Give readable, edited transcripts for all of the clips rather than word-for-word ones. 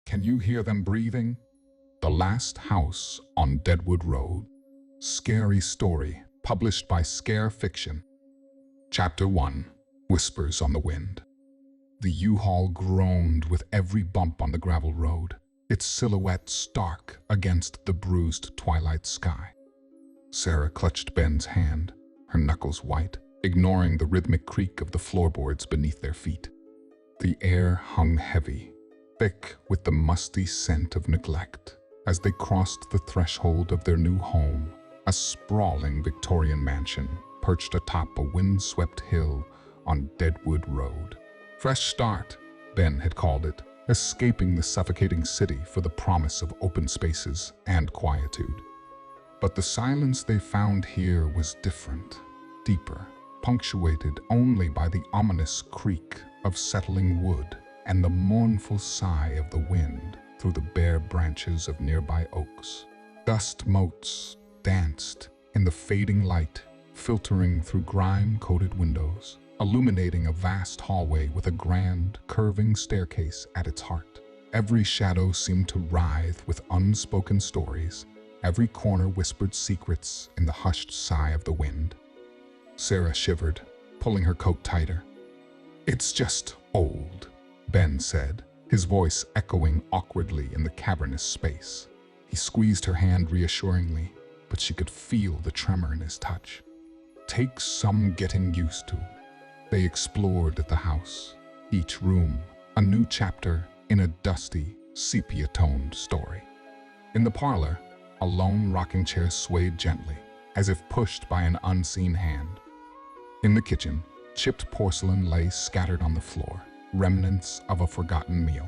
Can you hear them breathing? The Last House on Deadwood Road. Scary story, published by Scare Fiction. Chapter 1. Whispers on the Wind. The U-Haul groaned with every bump on the gravel road, its silhouette stark against the bruised twilight sky. Sarah clutched Ben's hand, her knuckles white, ignoring the rhythmic creak of the floorboards beneath their feet. The air hung heavy, thick with the musty scent of neglect, as they crossed the threshold of their new home, a sprawling Victorian mansion perched atop a windswept hill on Deadwood Road. Fresh start, Ben had called it, escaping the suffocating city for the promise of open spaces and quietude. But the silence they found here was different, deeper, punctuated only by the ominous creak of settling wood and the mournful sigh of the wind through the bare branches of nearby oaks. Dust motes danced in the fading light, filtering through grime-coated windows, illuminating a vast hallway with a grand, curving staircase at its heart. Every shadow seemed to writhe with unspoken stories. Every corner whispered secrets in the hushed sigh of the wind. Sarah shivered, pulling her coat tighter. "It's just old," Ben said, his voice echoing awkwardly in the cavernous space. He squeezed her hand reassuringly, but she could feel the tremor in his touch. "Takes some getting used to." They explored the house, each room a new chapter in a dusty, sepia-toned story. In the parlor, a lone rocking chair swayed gently, as if pushed by an unseen hand. In the kitchen, chipped porcelain lay scattered on the floor, remnants of a forgotten meal.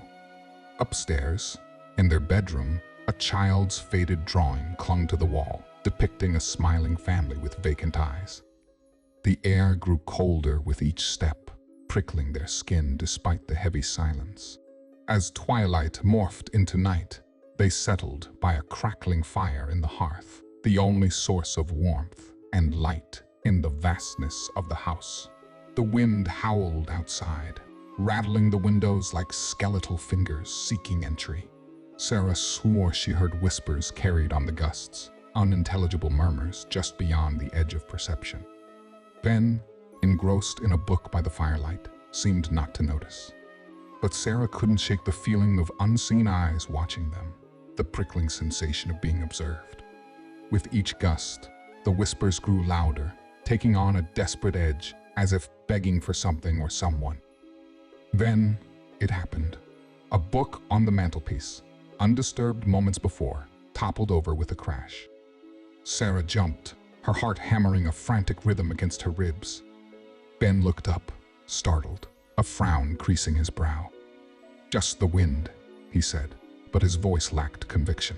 Upstairs, in their bedroom, a child's faded drawing clung to the wall, depicting a smiling family with vacant eyes. The air grew colder with each step, prickling their skin despite the heavy silence. As twilight morphed into night, they settled by a crackling fire in the hearth, the only source of warmth and light in the vastness of the house. The wind howled outside, rattling the windows like skeletal fingers seeking entry. Sarah swore she heard whispers carried on the gusts, unintelligible murmurs just beyond the edge of perception. Ben, engrossed in a book by the firelight, seemed not to notice. But Sarah couldn't shake the feeling of unseen eyes watching them, the prickling sensation of being observed. With each gust, the whispers grew louder, taking on a desperate edge, as if begging for something or someone. Then it happened. A book on the mantelpiece, undisturbed moments before, toppled over with a crash. Sarah jumped, her heart hammering a frantic rhythm against her ribs. Ben looked up, startled, a frown creasing his brow. "Just the wind," he said, but his voice lacked conviction.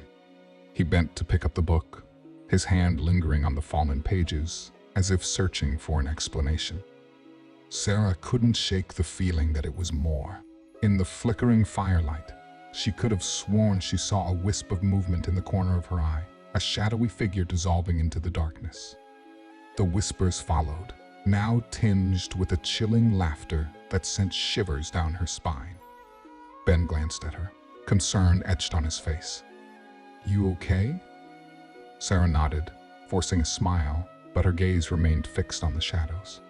He bent to pick up the book, his hand lingering on the fallen pages, as if searching for an explanation. Sarah couldn't shake the feeling that it was more. In the flickering firelight, she could have sworn she saw a wisp of movement in the corner of her eye, a shadowy figure dissolving into the darkness. The whispers followed, now tinged with a chilling laughter that sent shivers down her spine. Ben glanced at her, concern etched on his face. "You okay?" Sarah nodded, forcing a smile, but her gaze remained fixed on the shadows.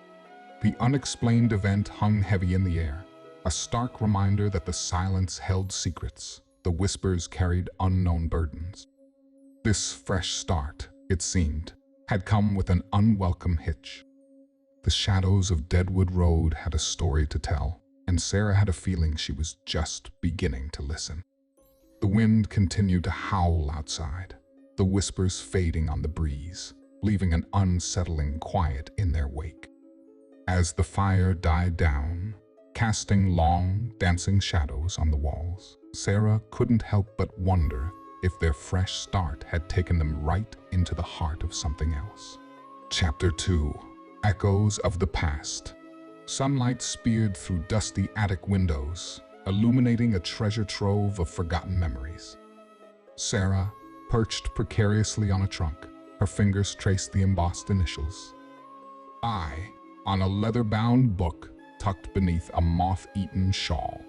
The unexplained event hung heavy in the air, a stark reminder that the silence held secrets, the whispers carried unknown burdens. This fresh start, it seemed, had come with an unwelcome hitch. The shadows of Deadwood Road had a story to tell, and Sarah had a feeling she was just beginning to listen. The wind continued to howl outside, the whispers fading on the breeze, leaving an unsettling quiet in their wake. As the fire died down, casting long, dancing shadows on the walls, Sarah couldn't help but wonder if their fresh start had taken them right into the heart of something else. Chapter 2. Echoes of the Past. Sunlight speared through dusty attic windows, illuminating a treasure trove of forgotten memories. Sarah, perched precariously on a trunk, her fingers traced the embossed initials. I, on a leather-bound book tucked beneath a moth-eaten shawl.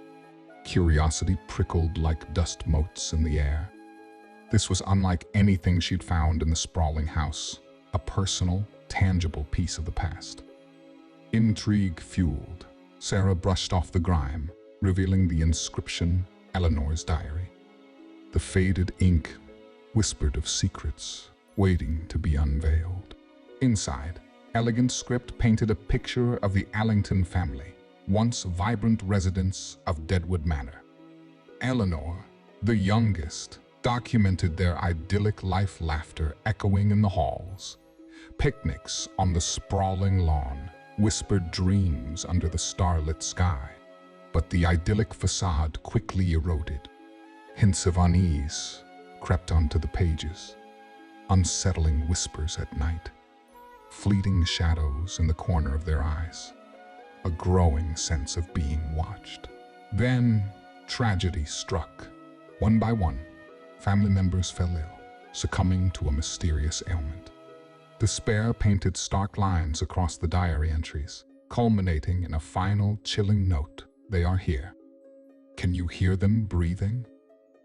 Curiosity prickled like dust motes in the air. This was unlike anything she'd found in the sprawling house, a personal, tangible piece of the past. Intrigue fueled, Sarah brushed off the grime, revealing the inscription, Eleanor's diary. The faded ink whispered of secrets waiting to be unveiled. Inside, elegant script painted a picture of the Allington family, once vibrant residents of Deadwood Manor. Eleanor, the youngest, documented their idyllic life, laughter echoing in the halls, picnics on the sprawling lawn, whispered dreams under the starlit sky. But the idyllic facade quickly eroded. Hints of unease crept onto the pages, unsettling whispers at night, fleeting shadows in the corner of their eyes, a growing sense of being watched. Then, tragedy struck. One by one, family members fell ill, succumbing to a mysterious ailment. Despair painted stark lines across the diary entries, culminating in a final chilling note: "They are here. Can you hear them breathing?"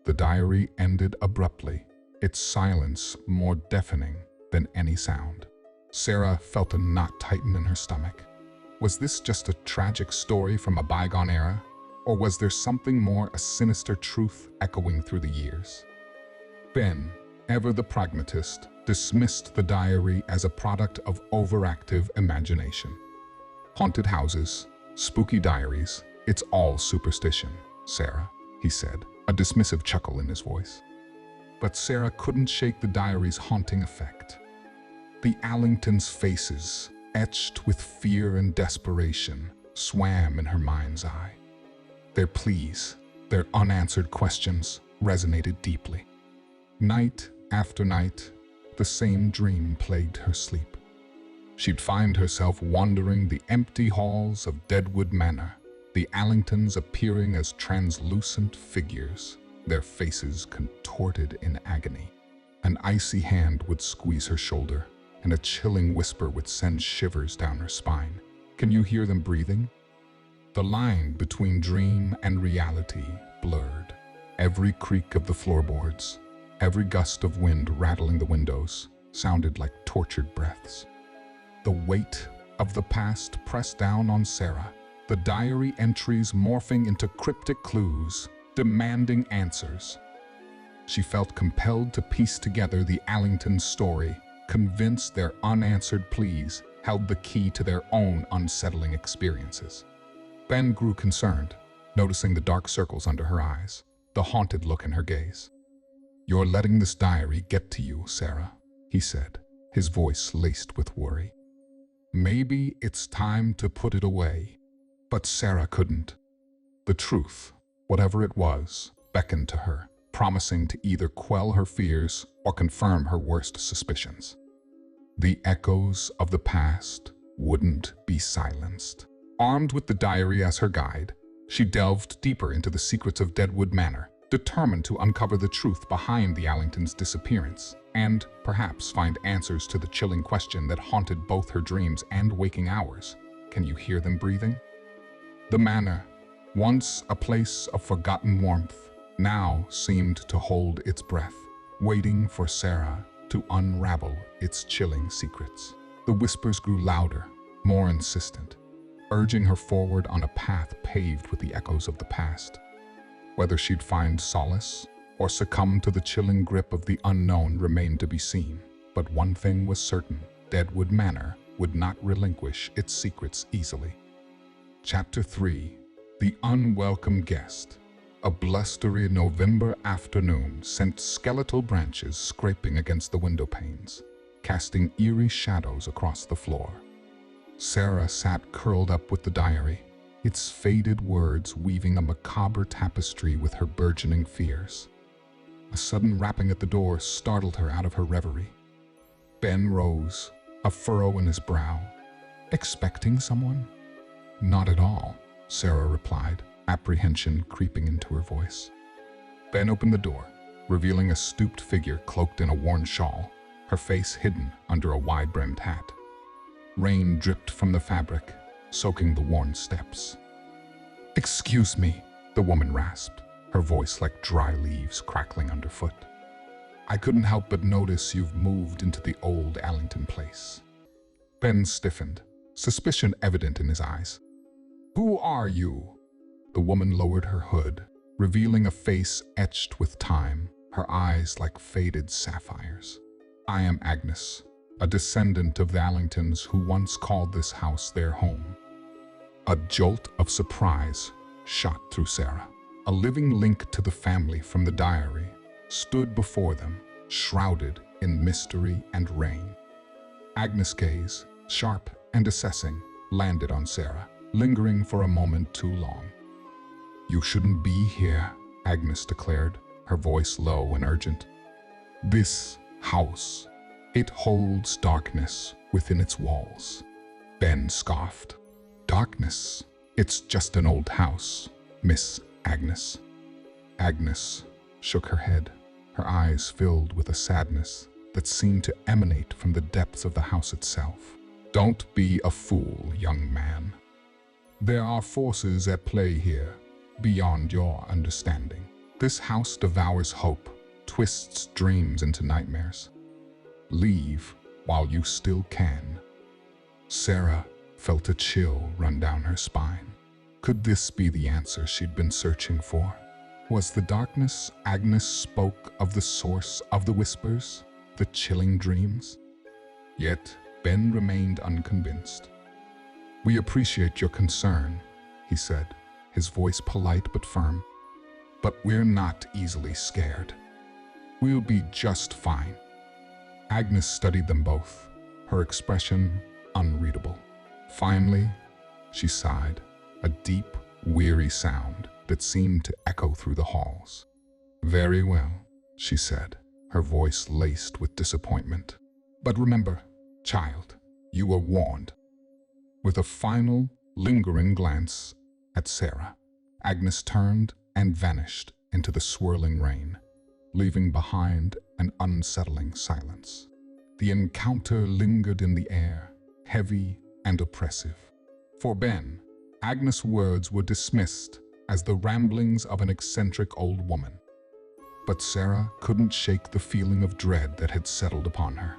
The diary ended abruptly, its silence more deafening than any sound. Sarah felt a knot tighten in her stomach. Was this just a tragic story from a bygone era, or was there something more, a sinister truth echoing through the years? Ben, ever the pragmatist, dismissed the diary as a product of overactive imagination. "Haunted houses, spooky diaries, it's all superstition, Sarah," he said, a dismissive chuckle in his voice. But Sarah couldn't shake the diary's haunting effect. The Allingtons' faces, etched with fear and desperation, swam in her mind's eye. Their pleas, their unanswered questions, resonated deeply. Night after night, the same dream plagued her sleep. She'd find herself wandering the empty halls of Deadwood Manor, the Allingtons appearing as translucent figures, their faces contorted in agony. An icy hand would squeeze her shoulder, and a chilling whisper would send shivers down her spine. "Can you hear them breathing?" The line between dream and reality blurred. Every creak of the floorboards, every gust of wind rattling the windows, sounded like tortured breaths. The weight of the past pressed down on Sarah, the diary entries morphing into cryptic clues, demanding answers. She felt compelled to piece together the Allington story, convinced their unanswered pleas held the key to their own unsettling experiences. Ben grew concerned, noticing the dark circles under her eyes, the haunted look in her gaze. "You're letting this diary get to you, Sarah," he said, his voice laced with worry. "Maybe it's time to put it away." But Sarah couldn't. The truth, whatever it was, beckoned to her, promising to either quell her fears or confirm her worst suspicions. The echoes of the past wouldn't be silenced. Armed with the diary as her guide, she delved deeper into the secrets of Deadwood Manor, determined to uncover the truth behind the Allingtons' disappearance, and perhaps find answers to the chilling question that haunted both her dreams and waking hours: "Can you hear them breathing?" The manor, once a place of forgotten warmth, now seemed to hold its breath, waiting for Sarah to unravel its chilling secrets. The whispers grew louder, more insistent, urging her forward on a path paved with the echoes of the past. Whether she'd find solace or succumb to the chilling grip of the unknown remained to be seen. But one thing was certain: Deadwood Manor would not relinquish its secrets easily. Chapter 3: The Unwelcome Guest. A blustery November afternoon sent skeletal branches scraping against the window panes, casting eerie shadows across the floor. Sarah sat curled up with the diary, its faded words weaving a macabre tapestry with her burgeoning fears. A sudden rapping at the door startled her out of her reverie. Ben rose, a furrow in his brow. "Expecting someone?" "Not at all," Sarah replied, apprehension creeping into her voice. Ben opened the door, revealing a stooped figure cloaked in a worn shawl, her face hidden under a wide-brimmed hat. Rain dripped from the fabric, soaking the worn steps. "Excuse me," the woman rasped, her voice like dry leaves crackling underfoot. "I couldn't help but notice you've moved into the old Allington place." Ben stiffened, suspicion evident in his eyes. "Who are you?" The woman lowered her hood, revealing a face etched with time, her eyes like faded sapphires. "I am Agnes, a descendant of the Allingtons who once called this house their home." A jolt of surprise shot through Sarah. A living link to the family from the diary stood before them, shrouded in mystery and rain. Agnes' gaze, sharp and assessing, landed on Sarah, lingering for a moment too long. "You shouldn't be here," Agnes declared, her voice low and urgent. "This house, it holds darkness within its walls." Ben scoffed. "Darkness? It's just an old house, Miss Agnes." Agnes shook her head, her eyes filled with a sadness that seemed to emanate from the depths of the house itself. "Don't be a fool, young man. There are forces at play here, beyond your understanding. This house devours hope, twists dreams into nightmares. Leave while you still can." Sarah felt a chill run down her spine. Could this be the answer she'd been searching for? Was the darkness Agnes spoke of the source of the whispers, the chilling dreams? Yet Ben remained unconvinced. "We appreciate your concern," he said, his voice polite but firm. "But we're not easily scared. We'll be just fine." Agnes studied them both, her expression unreadable. Finally, she sighed, a deep, weary sound that seemed to echo through the halls. "Very well," she said, her voice laced with disappointment. "But remember, child, you were warned." With a final, lingering glance at Sarah, Agnes turned and vanished into the swirling rain, leaving behind an unsettling silence. The encounter lingered in the air, heavy and oppressive. For Ben, Agnes' words were dismissed as the ramblings of an eccentric old woman. But Sarah couldn't shake the feeling of dread that had settled upon her.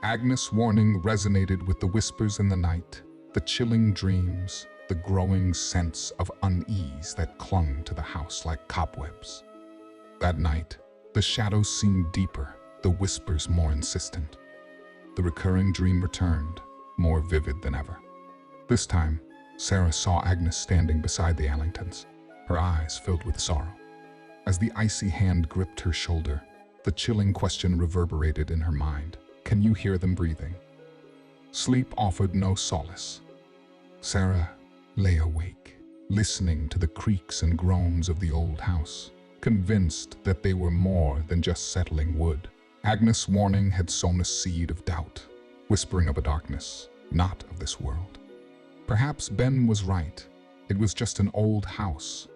Agnes' warning resonated with the whispers in the night, the chilling dreams, the growing sense of unease that clung to the house like cobwebs. That night, the shadows seemed deeper, the whispers more insistent. The recurring dream returned, more vivid than ever. This time, Sarah saw Agnes standing beside the Allingtons, her eyes filled with sorrow. As the icy hand gripped her shoulder, the chilling question reverberated in her mind. Can you hear them breathing? Sleep offered no solace. Sarah lay awake, listening to the creaks and groans of the old house, convinced that they were more than just settling wood. Agnes' warning had sown a seed of doubt, whispering of a darkness not of this world. Perhaps Ben was right. It was just an old house.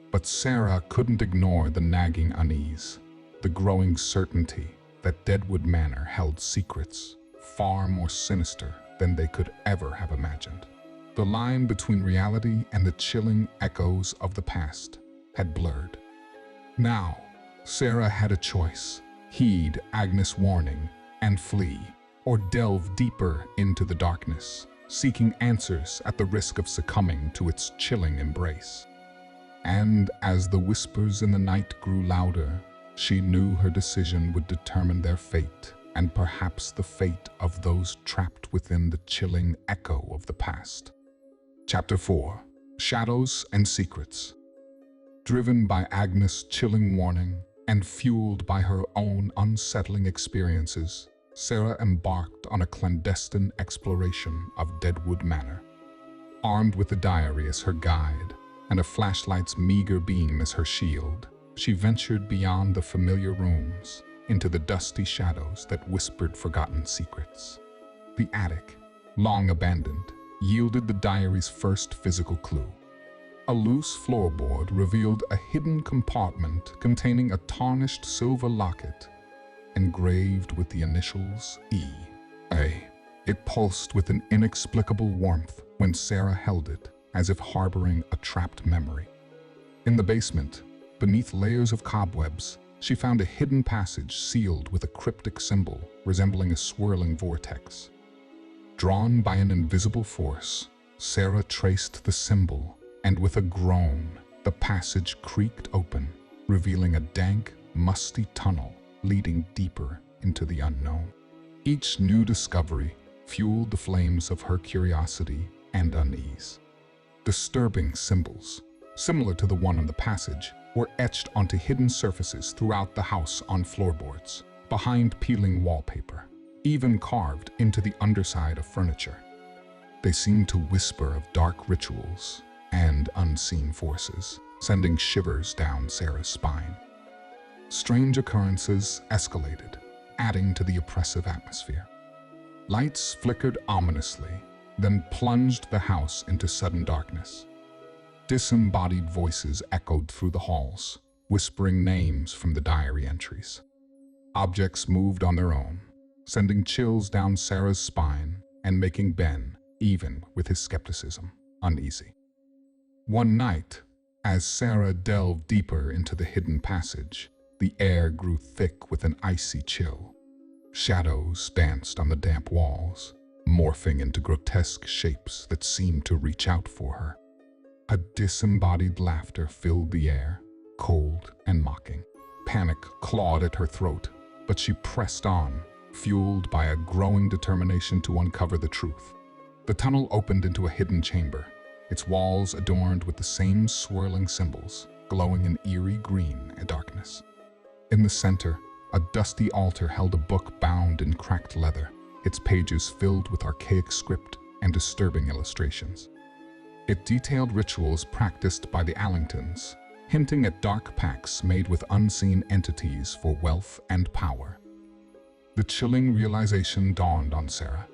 But Sarah couldn't ignore the nagging unease, the growing certainty that Deadwood Manor held secrets far more sinister than they could ever have imagined. The line between reality and the chilling echoes of the past had blurred. Now, Sarah had a choice: heed Agnes' warning and flee, or delve deeper into the darkness, seeking answers at the risk of succumbing to its chilling embrace. And as the whispers in the night grew louder, she knew her decision would determine their fate, and perhaps the fate of those trapped within the chilling echo of the past. Chapter 4: Shadows and Secrets. Driven by Agnes' chilling warning and fueled by her own unsettling experiences, Sarah embarked on a clandestine exploration of Deadwood Manor. Armed with the diary as her guide and a flashlight's meager beam as her shield, she ventured beyond the familiar rooms into the dusty shadows that whispered forgotten secrets. The attic, long abandoned, yielded the diary's first physical clue. A loose floorboard revealed a hidden compartment containing a tarnished silver locket engraved with the initials E.A. It pulsed with an inexplicable warmth when Sarah held it, as if harboring a trapped memory. In the basement, beneath layers of cobwebs, she found a hidden passage sealed with a cryptic symbol resembling a swirling vortex. Drawn by an invisible force, Sarah traced the symbol, and with a groan, the passage creaked open, revealing a dank, musty tunnel leading deeper into the unknown. Each new discovery fueled the flames of her curiosity and unease. Disturbing symbols, similar to the one on the passage, were etched onto hidden surfaces throughout the house on floorboards, behind peeling wallpaper, even carved into the underside of furniture. They seemed to whisper of dark rituals and unseen forces, sending shivers down Sarah's spine. Strange occurrences escalated, adding to the oppressive atmosphere. Lights flickered ominously, then plunged the house into sudden darkness. Disembodied voices echoed through the halls, whispering names from the diary entries. Objects moved on their own, sending chills down Sarah's spine and making Ben, even with his skepticism, uneasy. One night, as Sarah delved deeper into the hidden passage, the air grew thick with an icy chill. Shadows danced on the damp walls, morphing into grotesque shapes that seemed to reach out for her. A disembodied laughter filled the air, cold and mocking. Panic clawed at her throat, but she pressed on, fueled by a growing determination to uncover the truth. The tunnel opened into a hidden chamber, its walls adorned with the same swirling symbols, glowing in eerie green and darkness. In the center, a dusty altar held a book bound in cracked leather, its pages filled with archaic script and disturbing illustrations. It detailed rituals practiced by the Allingtons, hinting at dark pacts made with unseen entities for wealth and power. The chilling realization dawned on Sarah.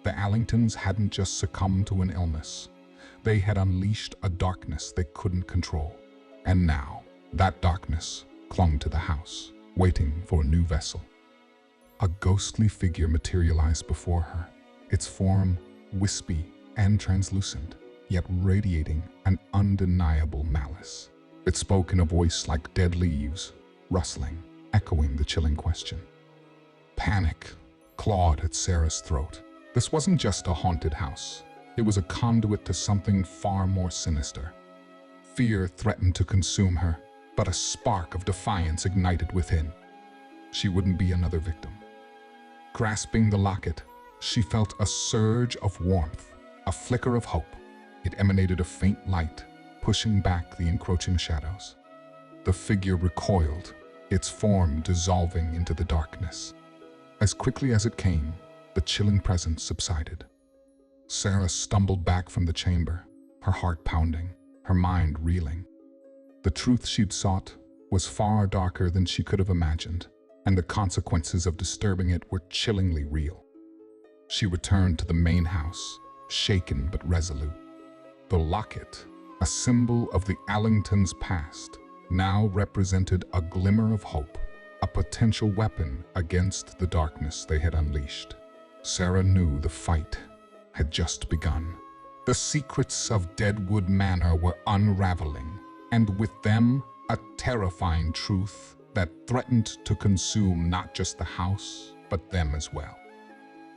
The Allingtons hadn't just succumbed to an illness. They had unleashed a darkness they couldn't control. And now, that darkness clung to the house, waiting for a new vessel. A ghostly figure materialized before her, its form wispy and translucent, yet radiating an undeniable malice. It spoke in a voice like dead leaves, rustling, echoing the chilling question. Panic clawed at Sarah's throat. This wasn't just a haunted house. It was a conduit to something far more sinister. Fear threatened to consume her, but a spark of defiance ignited within. She wouldn't be another victim. Grasping the locket, she felt a surge of warmth, a flicker of hope. It emanated a faint light, pushing back the encroaching shadows. The figure recoiled, its form dissolving into the darkness. As quickly as it came, the chilling presence subsided. Sarah stumbled back from the chamber, her heart pounding, her mind reeling. The truth she'd sought was far darker than she could have imagined, and the consequences of disturbing it were chillingly real. She returned to the main house, shaken but resolute. The locket, a symbol of the Allingtons' past, now represented a glimmer of hope, a potential weapon against the darkness they had unleashed. Sarah knew the fight had just begun. The secrets of Deadwood Manor were unraveling, and with them, a terrifying truth that threatened to consume not just the house, but them as well.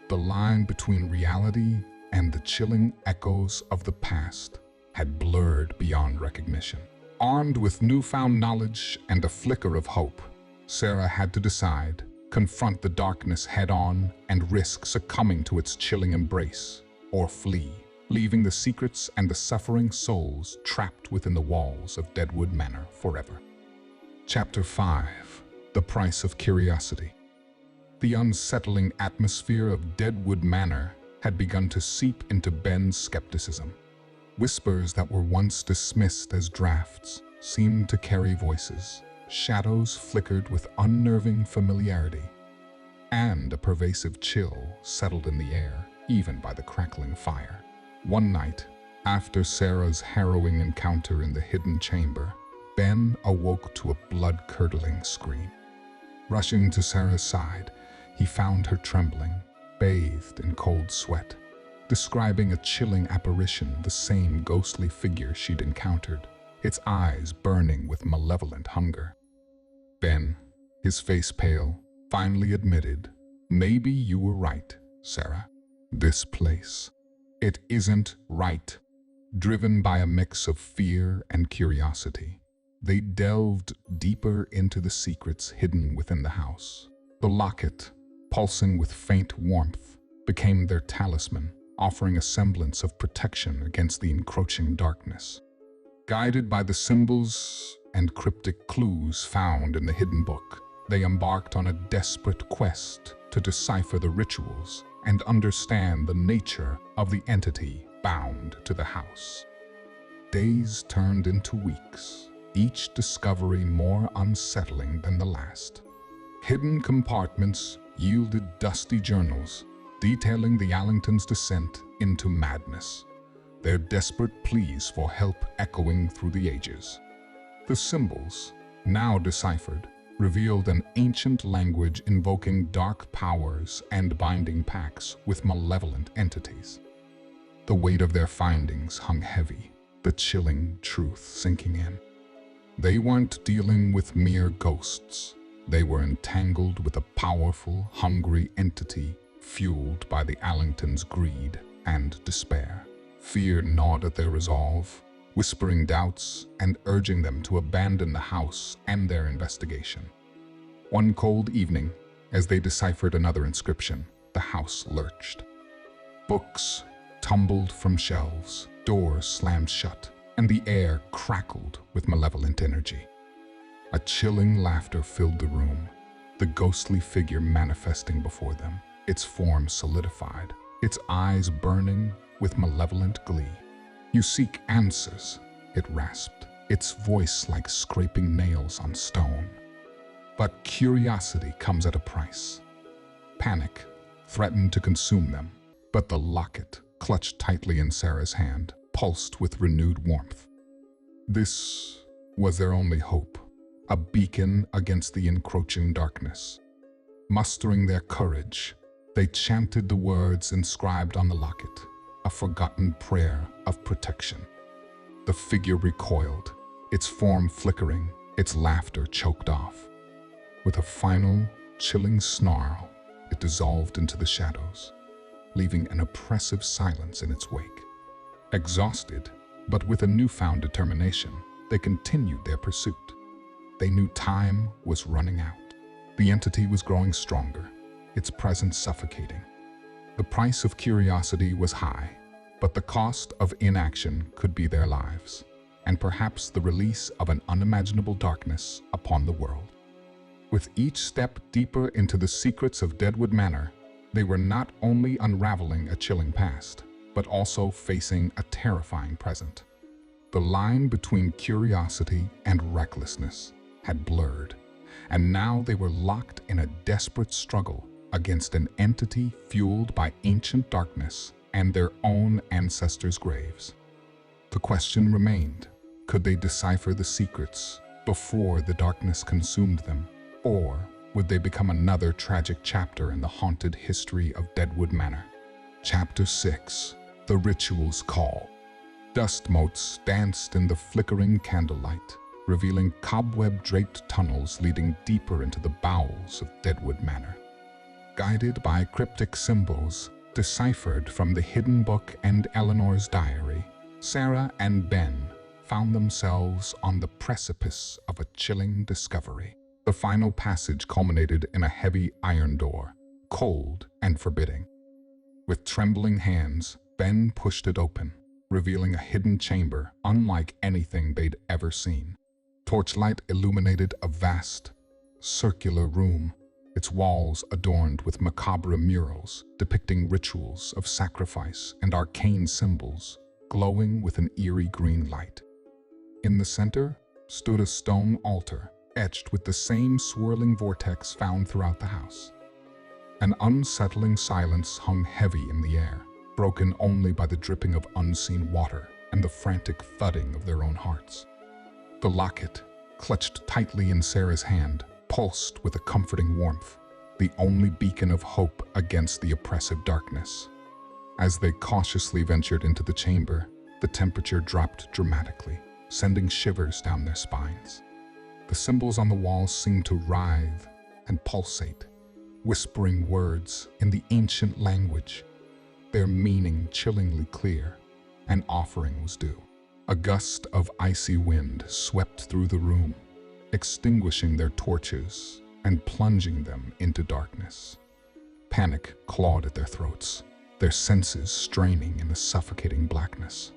The line between reality and the chilling echoes of the past had blurred beyond recognition. Armed with newfound knowledge and a flicker of hope, Sarah had to decide, confront the darkness head-on and risk succumbing to its chilling embrace, or flee, leaving the secrets and the suffering souls trapped within the walls of Deadwood Manor forever. Chapter 5. The Price of Curiosity. The unsettling atmosphere of Deadwood Manor had begun to seep into Ben's skepticism. Whispers that were once dismissed as drafts seemed to carry voices. Shadows flickered with unnerving familiarity, and a pervasive chill settled in the air, even by the crackling fire. One night, after Sarah's harrowing encounter in the hidden chamber, Ben awoke to a blood-curdling scream. Rushing to Sarah's side, he found her trembling, bathed in cold sweat, describing a chilling apparition, the same ghostly figure she'd encountered, its eyes burning with malevolent hunger. Ben, his face pale, finally admitted, "Maybe you were right, Sarah. This place, it isn't right." Driven by a mix of fear and curiosity, they delved deeper into the secrets hidden within the house. The locket, pulsing with faint warmth, became their talisman, offering a semblance of protection against the encroaching darkness. Guided by the symbols and cryptic clues found in the hidden book, they embarked on a desperate quest to decipher the rituals and understand the nature of the entity bound to the house. Days turned into weeks, each discovery more unsettling than the last. Hidden compartments yielded dusty journals detailing the Allingtons' descent into madness, their desperate pleas for help echoing through the ages. The symbols, now deciphered, revealed an ancient language invoking dark powers and binding pacts with malevolent entities. The weight of their findings hung heavy, the chilling truth sinking in. They weren't dealing with mere ghosts. They were entangled with a powerful, hungry entity fueled by the Allingtons' greed and despair. Fear gnawed at their resolve, whispering doubts and urging them to abandon the house and their investigation. One cold evening, as they deciphered another inscription, the house lurched. Books tumbled from shelves, doors slammed shut, and the air crackled with malevolent energy. A chilling laughter filled the room, the ghostly figure manifesting before them, its form solidified, its eyes burning with malevolent glee. "You seek answers," it rasped, its voice like scraping nails on stone. But curiosity comes at a price. Panic threatened to consume them, but the locket, clutched tightly in Sarah's hand, pulsed with renewed warmth. This was their only hope, a beacon against the encroaching darkness. Mustering their courage, they chanted the words inscribed on the locket, a forgotten prayer of protection. The figure recoiled, its form flickering, its laughter choked off. With a final, chilling snarl, it dissolved into the shadows, leaving an oppressive silence in its wake. Exhausted, but with a newfound determination, they continued their pursuit. They knew time was running out. The entity was growing stronger, its presence suffocating. The price of curiosity was high, but the cost of inaction could be their lives, and perhaps the release of an unimaginable darkness upon the world. With each step deeper into the secrets of Deadwood Manor, they were not only unraveling a chilling past, but also facing a terrifying present. The line between curiosity and recklessness had blurred, and now they were locked in a desperate struggle against an entity fueled by ancient darkness and their own ancestors' graves. The question remained, could they decipher the secrets before the darkness consumed them, or would they become another tragic chapter in the haunted history of Deadwood Manor? Chapter 6. The Ritual's Call. Dust motes danced in the flickering candlelight, revealing cobweb-draped tunnels leading deeper into the bowels of Deadwood Manor. Guided by cryptic symbols deciphered from the hidden book and Eleanor's diary, Sarah and Ben found themselves on the precipice of a chilling discovery. The final passage culminated in a heavy iron door, cold and forbidding. With trembling hands, Ben pushed it open, revealing a hidden chamber unlike anything they'd ever seen. Torchlight illuminated a vast, circular room, its walls adorned with macabre murals depicting rituals of sacrifice and arcane symbols, glowing with an eerie green light. In the center stood a stone altar, etched with the same swirling vortex found throughout the house. An unsettling silence hung heavy in the air, broken only by the dripping of unseen water and the frantic thudding of their own hearts. The locket, clutched tightly in Sarah's hand, pulsed with a comforting warmth, the only beacon of hope against the oppressive darkness. As they cautiously ventured into the chamber, the temperature dropped dramatically, sending shivers down their spines. The symbols on the walls seemed to writhe and pulsate, whispering words in the ancient language, their meaning chillingly clear. An offering was due. A gust of icy wind swept through the room, extinguishing their torches and plunging them into darkness. Panic clawed at their throats, their senses straining in the suffocating blackness.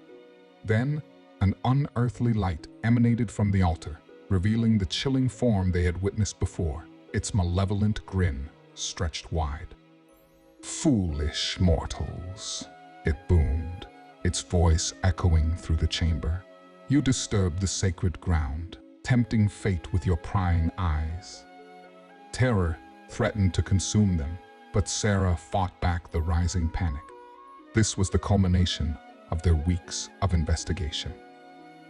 Then, an unearthly light emanated from the altar, revealing the chilling form they had witnessed before, its malevolent grin stretched wide. "Foolish mortals," it boomed, its voice echoing through the chamber. "You disturbed the sacred ground, tempting fate with your prying eyes." Terror threatened to consume them, but Sarah fought back the rising panic. This was the culmination of their weeks of investigation.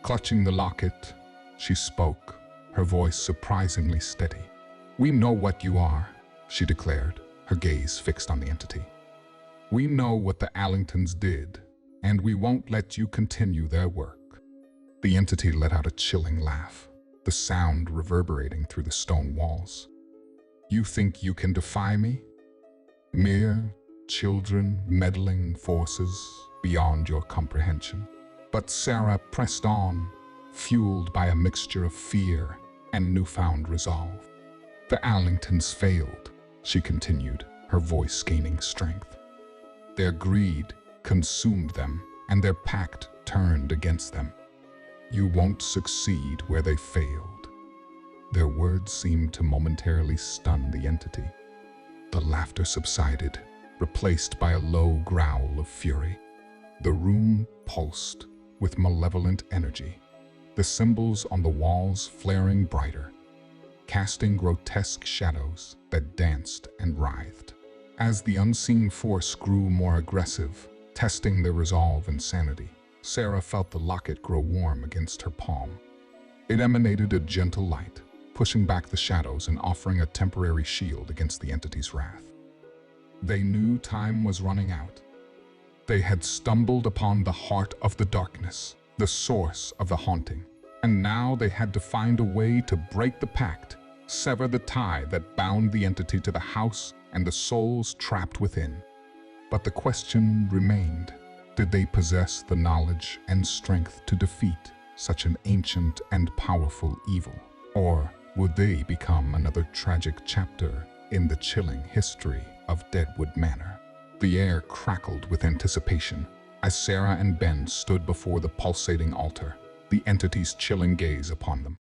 Clutching the locket, she spoke, her voice surprisingly steady. "We know what you are," she declared, her gaze fixed on the entity. "We know what the Allingtons did, and we won't let you continue their work." The entity let out a chilling laugh, the sound reverberating through the stone walls. "You think you can defy me? Mere children meddling forces beyond your comprehension." But Sarah pressed on, fueled by a mixture of fear and newfound resolve. "The Allingtons failed," she continued, her voice gaining strength. "Their greed consumed them, and their pact turned against them. You won't succeed where they failed." Their words seemed to momentarily stun the entity. The laughter subsided, replaced by a low growl of fury. The room pulsed with malevolent energy, the symbols on the walls flaring brighter, casting grotesque shadows that danced and writhed. As the unseen force grew more aggressive, testing their resolve and sanity, Sarah felt the locket grow warm against her palm. It emanated a gentle light, pushing back the shadows and offering a temporary shield against the entity's wrath. They knew time was running out. They had stumbled upon the heart of the darkness, the source of the haunting, and now they had to find a way to break the pact, sever the tie that bound the entity to the house and the souls trapped within. But the question remained: did they possess the knowledge and strength to defeat such an ancient and powerful evil? Or would they become another tragic chapter in the chilling history of Deadwood Manor? The air crackled with anticipation as Sarah and Ben stood before the pulsating altar, the entity's chilling gaze upon them.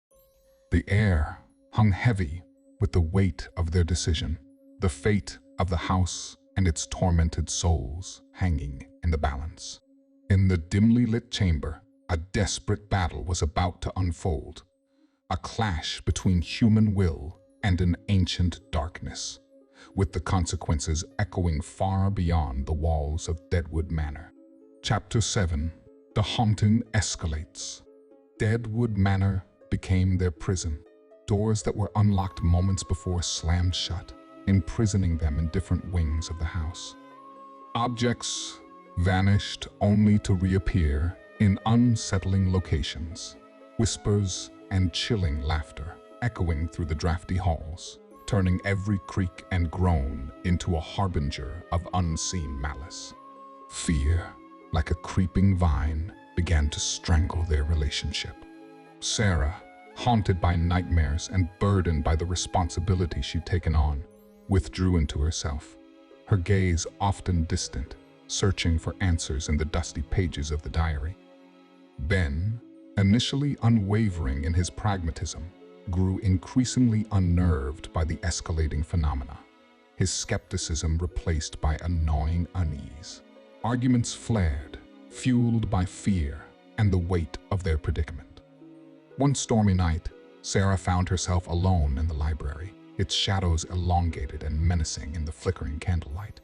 The air hung heavy with the weight of their decision, the fate of the house and its tormented souls hanging in the balance. In the dimly lit chamber, a desperate battle was about to unfold, a clash between human will and an ancient darkness, with the consequences echoing far beyond the walls of Deadwood Manor. Chapter 7. The haunting escalates. Deadwood Manor became their prison. Doors that were unlocked moments before slammed shut, imprisoning them in different wings of the house. Objects vanished only to reappear in unsettling locations. Whispers and chilling laughter echoing through the drafty halls, turning every creak and groan into a harbinger of unseen malice. Fear, like a creeping vine, began to strangle their relationship. Sarah, haunted by nightmares and burdened by the responsibility she'd taken on, withdrew into herself, her gaze often distant, searching for answers in the dusty pages of the diary. Ben, initially unwavering in his pragmatism, grew increasingly unnerved by the escalating phenomena, his skepticism replaced by a gnawing unease. Arguments flared, fueled by fear and the weight of their predicament. One stormy night, Sarah found herself alone in the library, its shadows elongated and menacing in the flickering candlelight.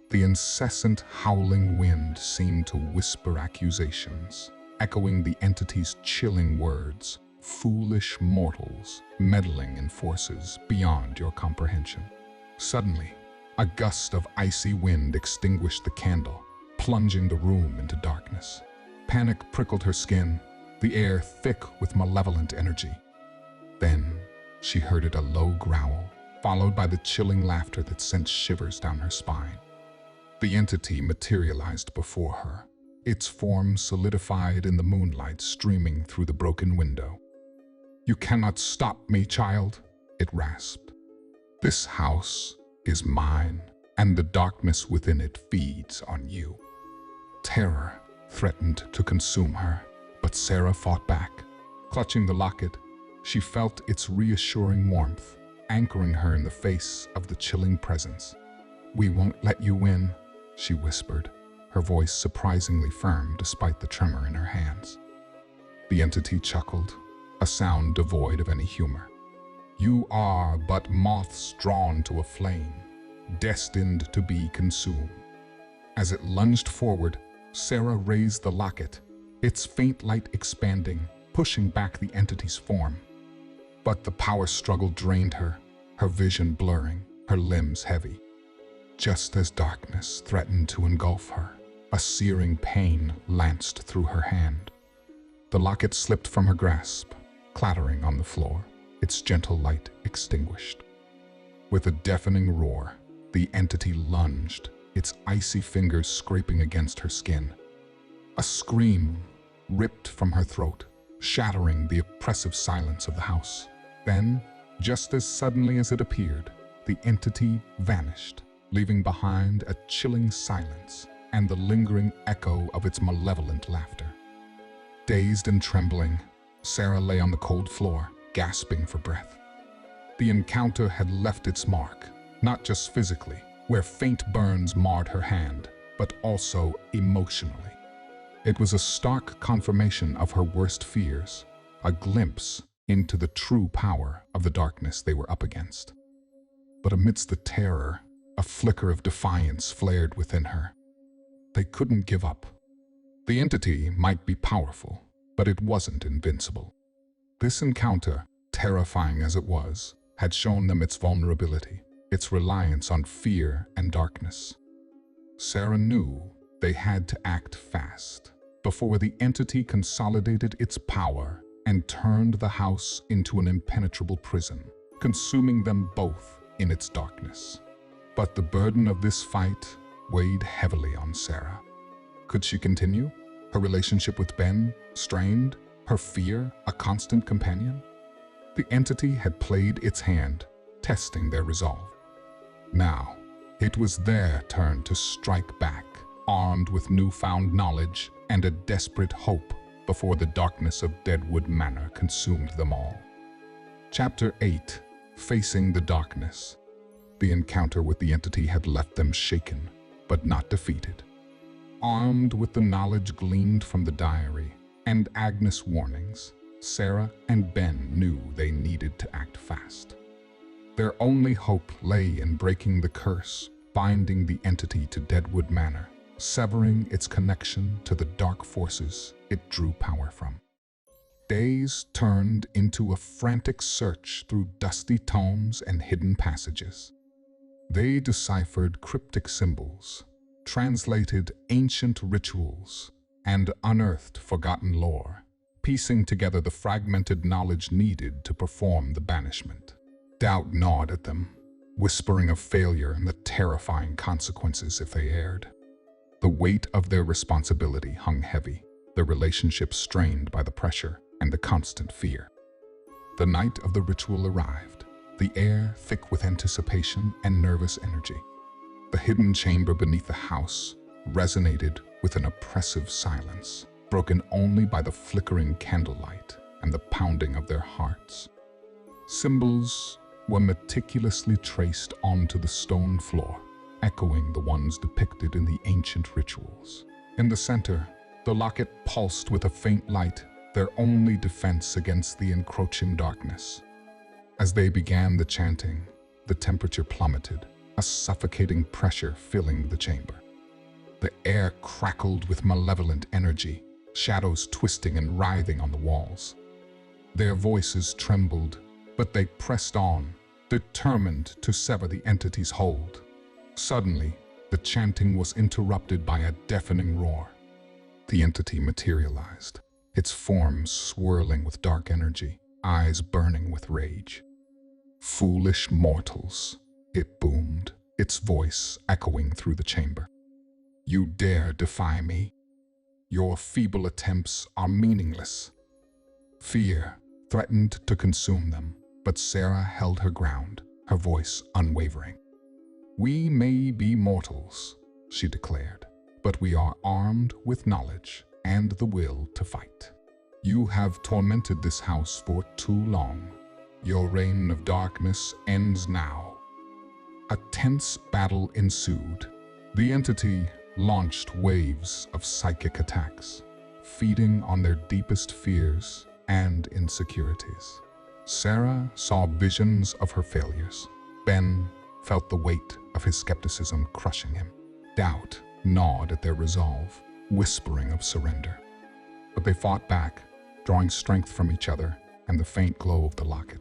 The incessant howling wind seemed to whisper accusations, echoing the entity's chilling words: "Foolish mortals, meddling in forces beyond your comprehension." Suddenly, a gust of icy wind extinguished the candle, plunging the room into darkness. Panic prickled her skin, the air thick with malevolent energy. Then she heard a low growl, followed by the chilling laughter that sent shivers down her spine. The entity materialized before her, its form solidified in the moonlight streaming through the broken window. "You cannot stop me, child," it rasped. "This house is mine, and the darkness within it feeds on you." Terror threatened to consume her, but Sarah fought back. Clutching the locket, she felt its reassuring warmth, anchoring her in the face of the chilling presence. "We won't let you in," she whispered, her voice surprisingly firm despite the tremor in her hands. The entity chuckled, a sound devoid of any humor. "You are but moths drawn to a flame, destined to be consumed." As it lunged forward, Sarah raised the locket, its faint light expanding, pushing back the entity's form. But the power struggle drained her, her vision blurring, her limbs heavy. Just as darkness threatened to engulf her, a searing pain lanced through her hand. The locket slipped from her grasp, clattering on the floor, its gentle light extinguished. With a deafening roar, the entity lunged, its icy fingers scraping against her skin. A scream ripped from her throat, shattering the oppressive silence of the house. Then, just as suddenly as it appeared, the entity vanished, leaving behind a chilling silence and the lingering echo of its malevolent laughter. Dazed and trembling, Sarah lay on the cold floor, gasping for breath. The encounter had left its mark, not just physically, where faint burns marred her hand, but also emotionally. It was a stark confirmation of her worst fears, a glimpse into the true power of the darkness they were up against. But amidst the terror, a flicker of defiance flared within her. They couldn't give up. The entity might be powerful, but it wasn't invincible. This encounter, terrifying as it was, had shown them its vulnerability, its reliance on fear and darkness. Sarah knew they had to act fast before the entity consolidated its power and turned the house into an impenetrable prison, consuming them both in its darkness. But the burden of this fight weighed heavily on Sarah. Could she continue? Her relationship with Ben strained, her fear a constant companion? The entity had played its hand, testing their resolve. Now, it was their turn to strike back, armed with newfound knowledge and a desperate hope before the darkness of Deadwood Manor consumed them all. Chapter 8. Facing the Darkness. The encounter with the entity had left them shaken, but not defeated. Armed with the knowledge gleaned from the diary and Agnes' warnings, Sarah and Ben knew they needed to act fast. Their only hope lay in breaking the curse, binding the entity to Deadwood Manor, severing its connection to the dark forces it drew power from. Days turned into a frantic search through dusty tomes and hidden passages. They deciphered cryptic symbols, translated ancient rituals, and unearthed forgotten lore, piecing together the fragmented knowledge needed to perform the banishment. Doubt gnawed at them, whispering of failure and the terrifying consequences if they erred. The weight of their responsibility hung heavy, their relationship strained by the pressure and the constant fear. The night of the ritual arrived, the air thick with anticipation and nervous energy. The hidden chamber beneath the house resonated with an oppressive silence, broken only by the flickering candlelight and the pounding of their hearts. Symbols were meticulously traced onto the stone floor, echoing the ones depicted in the ancient rituals. In the center, the locket pulsed with a faint light, their only defense against the encroaching darkness. As they began the chanting, the temperature plummeted, a suffocating pressure filling the chamber. The air crackled with malevolent energy, shadows twisting and writhing on the walls. Their voices trembled, but they pressed on, determined to sever the entity's hold. Suddenly, the chanting was interrupted by a deafening roar. The entity materialized, its form swirling with dark energy, eyes burning with rage. "Foolish mortals," it boomed, its voice echoing through the chamber. "You dare defy me? Your feeble attempts are meaningless." Fear threatened to consume them, but Sarah held her ground, her voice unwavering. "We may be mortals," she declared, "but we are armed with knowledge and the will to fight. You have tormented this house for too long. Your reign of darkness ends now." A tense battle ensued. The entity launched waves of psychic attacks, feeding on their deepest fears and insecurities. Sarah saw visions of her failures. Ben felt the weight of his skepticism crushing him. Doubt gnawed at their resolve, whispering of surrender. But they fought back, drawing strength from each other and the faint glow of the locket.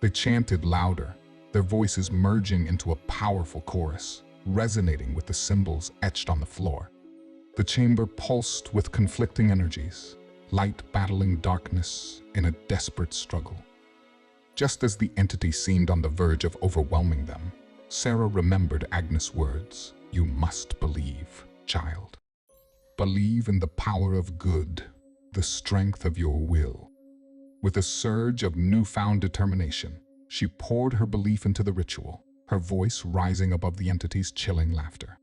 They chanted louder, their voices merging into a powerful chorus, resonating with the symbols etched on the floor. The chamber pulsed with conflicting energies, light battling darkness in a desperate struggle. Just as the entity seemed on the verge of overwhelming them, Sarah remembered Agnes' words, "You must believe, child. Believe in the power of good, the strength of your will." With a surge of newfound determination, she poured her belief into the ritual, her voice rising above the entity's chilling laughter.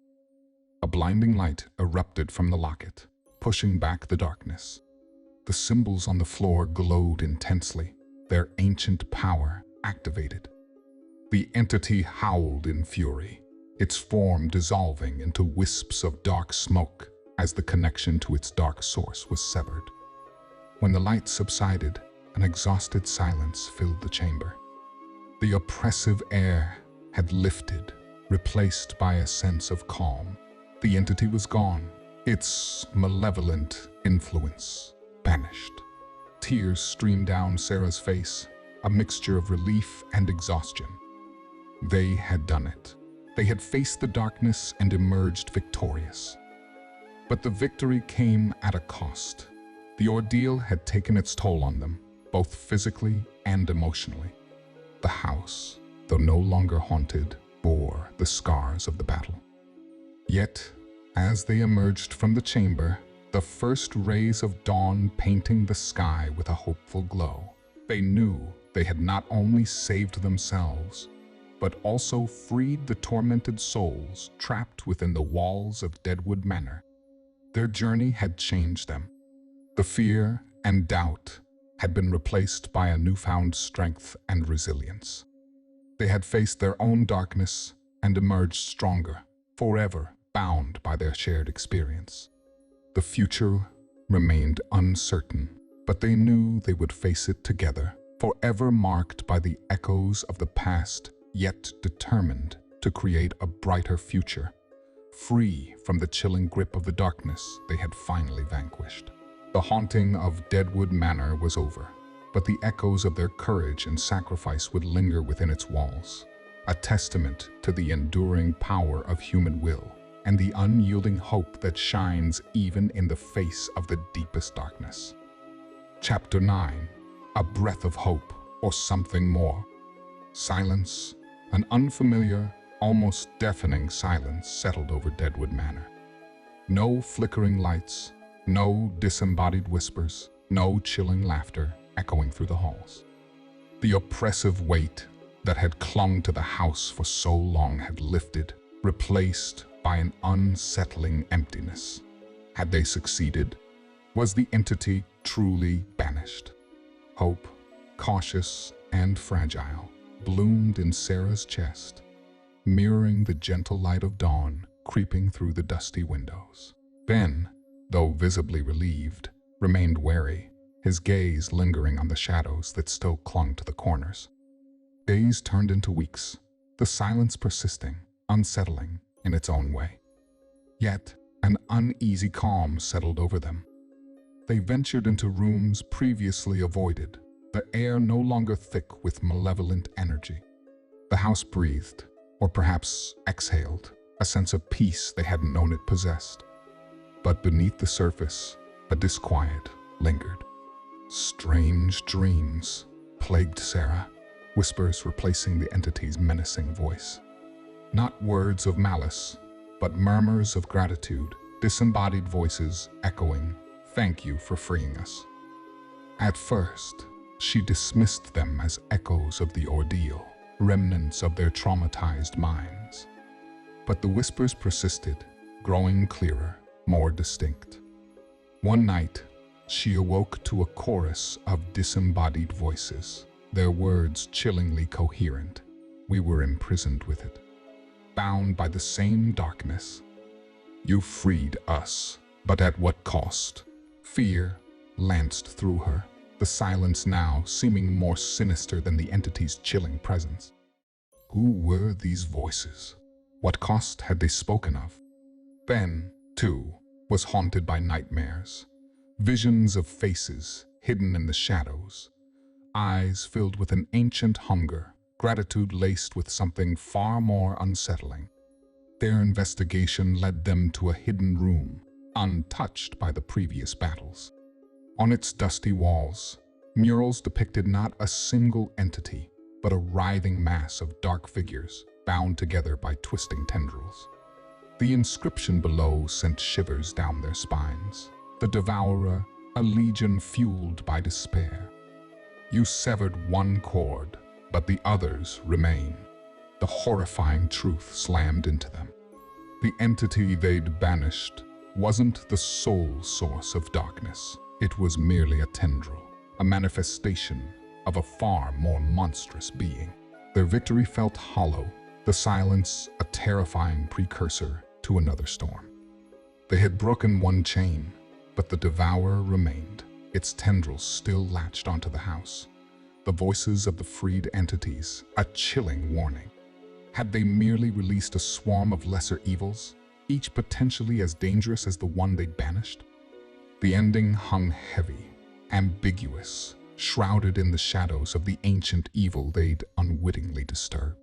A blinding light erupted from the locket, pushing back the darkness. The symbols on the floor glowed intensely, their ancient power activated. The entity howled in fury, its form dissolving into wisps of dark smoke as the connection to its dark source was severed. When the light subsided, an exhausted silence filled the chamber. The oppressive air had lifted, replaced by a sense of calm. The entity was gone, its malevolent influence banished. Tears streamed down Sarah's face, a mixture of relief and exhaustion. They had done it. They had faced the darkness and emerged victorious. But the victory came at a cost. The ordeal had taken its toll on them, both physically and emotionally. The house, though no longer haunted, bore the scars of the battle. Yet, as they emerged from the chamber, the first rays of dawn painting the sky with a hopeful glow, they knew they had not only saved themselves, but also freed the tormented souls trapped within the walls of Deadwood Manor. Their journey had changed them. The fear and doubt had been replaced by a newfound strength and resilience. They had faced their own darkness and emerged stronger, forever bound by their shared experience. The future remained uncertain, but they knew they would face it together, forever marked by the echoes of the past, yet determined to create a brighter future, free from the chilling grip of the darkness they had finally vanquished. The haunting of Deadwood Manor was over, but the echoes of their courage and sacrifice would linger within its walls, a testament to the enduring power of human will and the unyielding hope that shines even in the face of the deepest darkness. Chapter 9. A breath of hope, or something more. Silence, an unfamiliar, almost deafening silence settled over Deadwood Manor. No flickering lights, no disembodied whispers, no chilling laughter echoing through the halls. The oppressive weight that had clung to the house for so long had lifted, replaced by an unsettling emptiness. Had they succeeded? Was the entity truly banished? Hope, cautious and fragile, bloomed in Sarah's chest, mirroring the gentle light of dawn creeping through the dusty windows. Ben, though visibly relieved, remained wary, his gaze lingering on the shadows that still clung to the corners. Days turned into weeks, the silence persisting, unsettling in its own way. Yet, an uneasy calm settled over them. They ventured into rooms previously avoided, the air no longer thick with malevolent energy. The house breathed, or perhaps exhaled, a sense of peace they hadn't known it possessed. But beneath the surface, a disquiet, lingered. Strange dreams plagued Sarah, whispers replacing the entity's menacing voice. Not words of malice, but murmurs of gratitude, disembodied voices echoing, "Thank you for freeing us." At first, she dismissed them as echoes of the ordeal, remnants of their traumatized minds. But the whispers persisted, growing clearer, more distinct. One night, she awoke to a chorus of disembodied voices, their words chillingly coherent. "We were imprisoned with it, bound by the same darkness. You freed us, but at what cost?" Fear lanced through her, the silence now seeming more sinister than the entity's chilling presence. Who were these voices? What cost had they spoken of? Ben, too, was haunted by nightmares, visions of faces hidden in the shadows, eyes filled with an ancient hunger, gratitude laced with something far more unsettling. Their investigation led them to a hidden room, untouched by the previous battles. On its dusty walls, murals depicted not a single entity, but a writhing mass of dark figures bound together by twisting tendrils. The inscription below sent shivers down their spines. The Devourer, a legion fueled by despair. You severed one cord, but the others remain. The horrifying truth slammed into them. The entity they'd banished wasn't the sole source of darkness. It was merely a tendril, a manifestation of a far more monstrous being. Their victory felt hollow, the silence a terrifying precursor to another storm. They had broken one chain, but the Devourer remained, its tendrils still latched onto the house. The voices of the freed entities, a chilling warning. Had they merely released a swarm of lesser evils, each potentially as dangerous as the one they'd banished? The ending hung heavy, ambiguous, shrouded in the shadows of the ancient evil they'd unwittingly disturbed.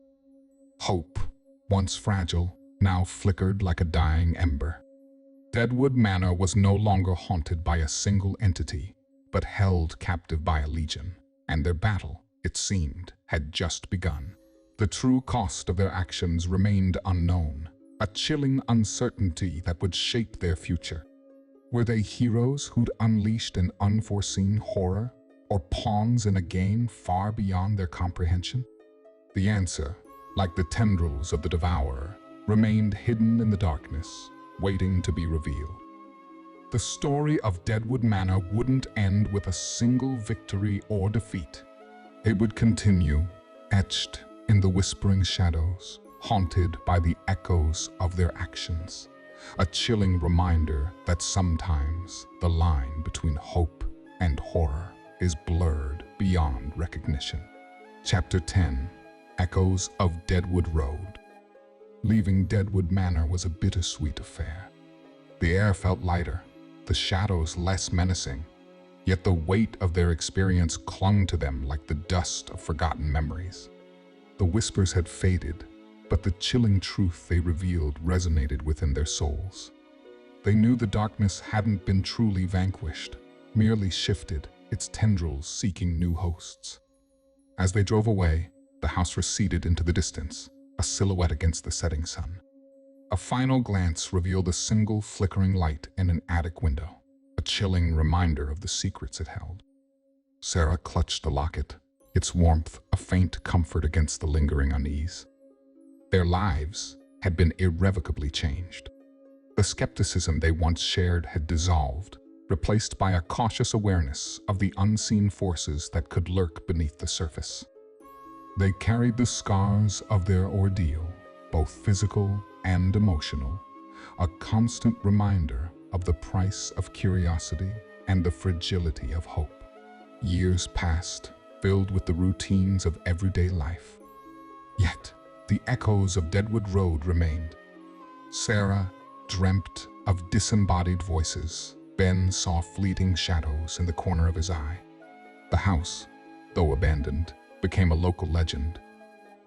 Hope, once fragile, now flickered like a dying ember. Deadwood Manor was no longer haunted by a single entity, but held captive by a legion, and their battle, it seemed, had just begun. The true cost of their actions remained unknown, a chilling uncertainty that would shape their future. Were they heroes who'd unleashed an unforeseen horror, or pawns in a game far beyond their comprehension? The answer, like the tendrils of the Devourer, remained hidden in the darkness, waiting to be revealed. The story of Deadwood Manor wouldn't end with a single victory or defeat. It would continue, etched in the whispering shadows, haunted by the echoes of their actions. A chilling reminder that sometimes the line between hope and horror is blurred beyond recognition. Chapter 10. Echoes of Deadwood Road. Leaving Deadwood Manor was a bittersweet affair. The air felt lighter, the shadows less menacing, yet the weight of their experience clung to them like the dust of forgotten memories. The whispers had faded, but the chilling truth they revealed resonated within their souls. They knew the darkness hadn't been truly vanquished, merely shifted, its tendrils seeking new hosts. As they drove away, the house receded into the distance, a silhouette against the setting sun. A final glance revealed a single flickering light in an attic window, a chilling reminder of the secrets it held. Sarah clutched the locket, its warmth a faint comfort against the lingering unease. Their lives had been irrevocably changed. The skepticism they once shared had dissolved, replaced by a cautious awareness of the unseen forces that could lurk beneath the surface. They carried the scars of their ordeal, both physical and emotional, a constant reminder of the price of curiosity and the fragility of hope. Years passed, filled with the routines of everyday life. Yet, the echoes of Deadwood Road remained. Sarah dreamt of disembodied voices. Ben saw fleeting shadows in the corner of his eye. The house, though abandoned, became a local legend,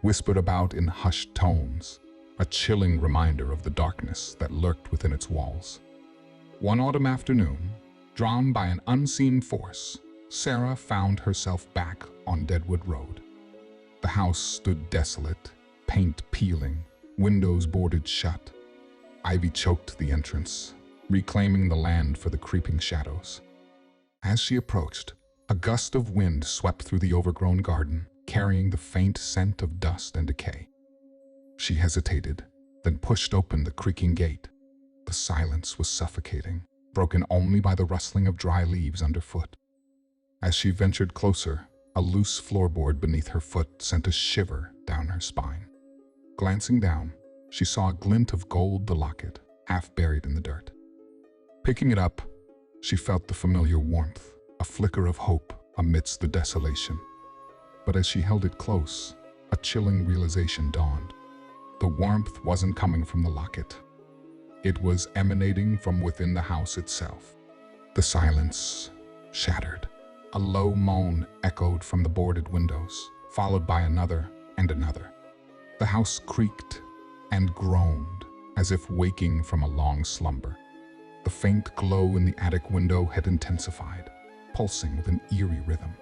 whispered about in hushed tones, a chilling reminder of the darkness that lurked within its walls. One autumn afternoon, Drawn by an unseen force, Sarah found herself back on Deadwood Road. The house stood desolate, paint peeling, windows boarded shut. Ivy choked the entrance, reclaiming the land for the creeping shadows. As she approached, a gust of wind swept through the overgrown garden, carrying the faint scent of dust and decay. She hesitated, then pushed open the creaking gate. The silence was suffocating, broken only by the rustling of dry leaves underfoot. As she ventured closer, a loose floorboard beneath her foot sent a shiver down her spine. Glancing down, she saw a glint of gold, the locket, half buried in the dirt. Picking it up, she felt the familiar warmth, a flicker of hope amidst the desolation. But as she held it close, a chilling realization dawned. The warmth wasn't coming from the locket. It was emanating from within the house itself. The silence shattered. A low moan echoed from the boarded windows, followed by another and another. The house creaked and groaned, as if waking from a long slumber. The faint glow in the attic window had intensified, pulsing with an eerie rhythm.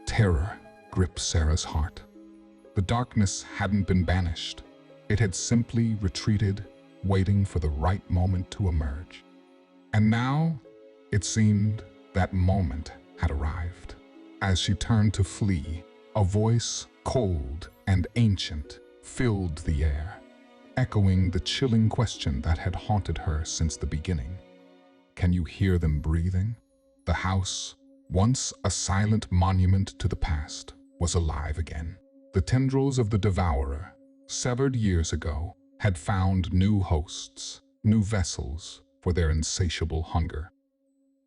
Terror gripped Sarah's heart. The darkness hadn't been banished. It had simply retreated, waiting for the right moment to emerge. And now, it seemed, that moment had arrived. As she turned to flee, a voice, cold and ancient, filled the air, echoing the chilling question that had haunted her since the beginning. Can you hear them breathing? The house, once a silent monument to the past, was alive again. The tendrils of the devourer, severed years ago, had found new hosts, new vessels for their insatiable hunger.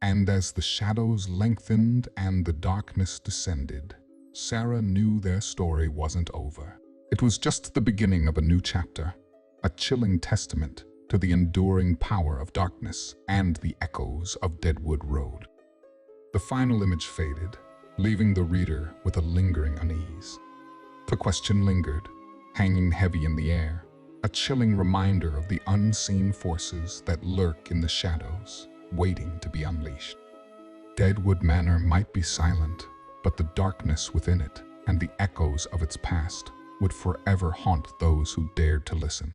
And as the shadows lengthened and the darkness descended, Sarah knew their story wasn't over. It was just the beginning of a new chapter, a chilling testament to the enduring power of darkness and the echoes of Deadwood Road. The final image faded, leaving the reader with a lingering unease. The question lingered, hanging heavy in the air, a chilling reminder of the unseen forces that lurk in the shadows, waiting to be unleashed. Deadwood Manor might be silent, but the darkness within it and the echoes of its past would forever haunt those who dared to listen.